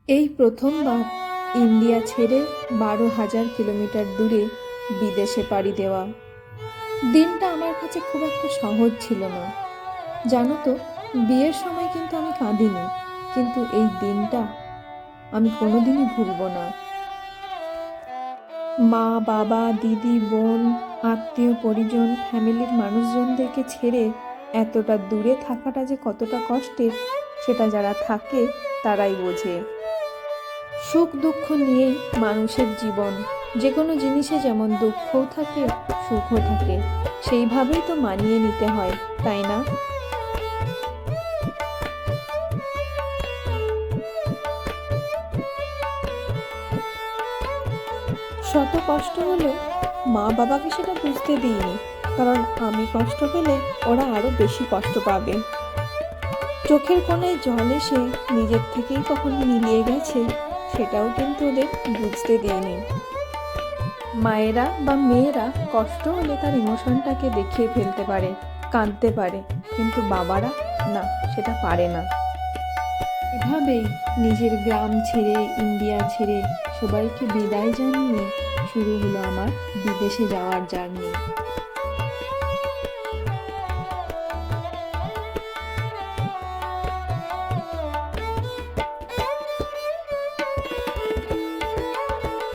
এই প্রথমবার ইন্ডিয়া ছেড়ে 12,000 কিলোমিটার দূরে বিদেশে পাড়ি দেওয়া। দিনটা আমার কাছে খুব একটা সহজ ছিল না। জানো তো, বিয়ের সময় কিন্তু আমি কাঁদিনি, কিন্তু এই দিনটা আমি কোনোদিনই ভুলবো না। মা, বাবা, দিদি, বোন, আত্মীয় পরিজন, ফ্যামিলির মানুষজনদেরকে ছেড়ে এতটা দূরে থাকাটা যে কতটা কষ্টের, সেটা যারা থাকে তারাই বোঝে। সুখ দুঃখ নিয়েই মানুষের জীবন। যে কোনো জিনিসে যেমন দুঃখও থাকে, সুখও থাকে, সেইভাবেই তো মানিয়ে নিতে হয়, তাই না? শত কষ্ট হলেও মা বাবাকে সেটা বুঝতে দিইনি, কারণ আমি কষ্ট পেলে ওরা আরো বেশি কষ্ট পাবে। চোখের কোণায় জল এসে নিজের থেকেই কখন মিলিয়ে গেছে, সেটাও কিন্তু ওদের বুঝতে দিইনি। মায়েরা বা মেয়েরা কষ্ট হলে তার ইমোশনটাকে দেখিয়ে ফেলতে পারে, কাঁদতে পারে, কিন্তু বাবারা না, সেটা পারে না। এভাবেই নিজের গ্রাম ছেড়ে, ইন্ডিয়া ছেড়ে সবাইকে বিদায় জানিয়ে শুরু হলো আমার বিদেশে যাওয়ার জার্নি।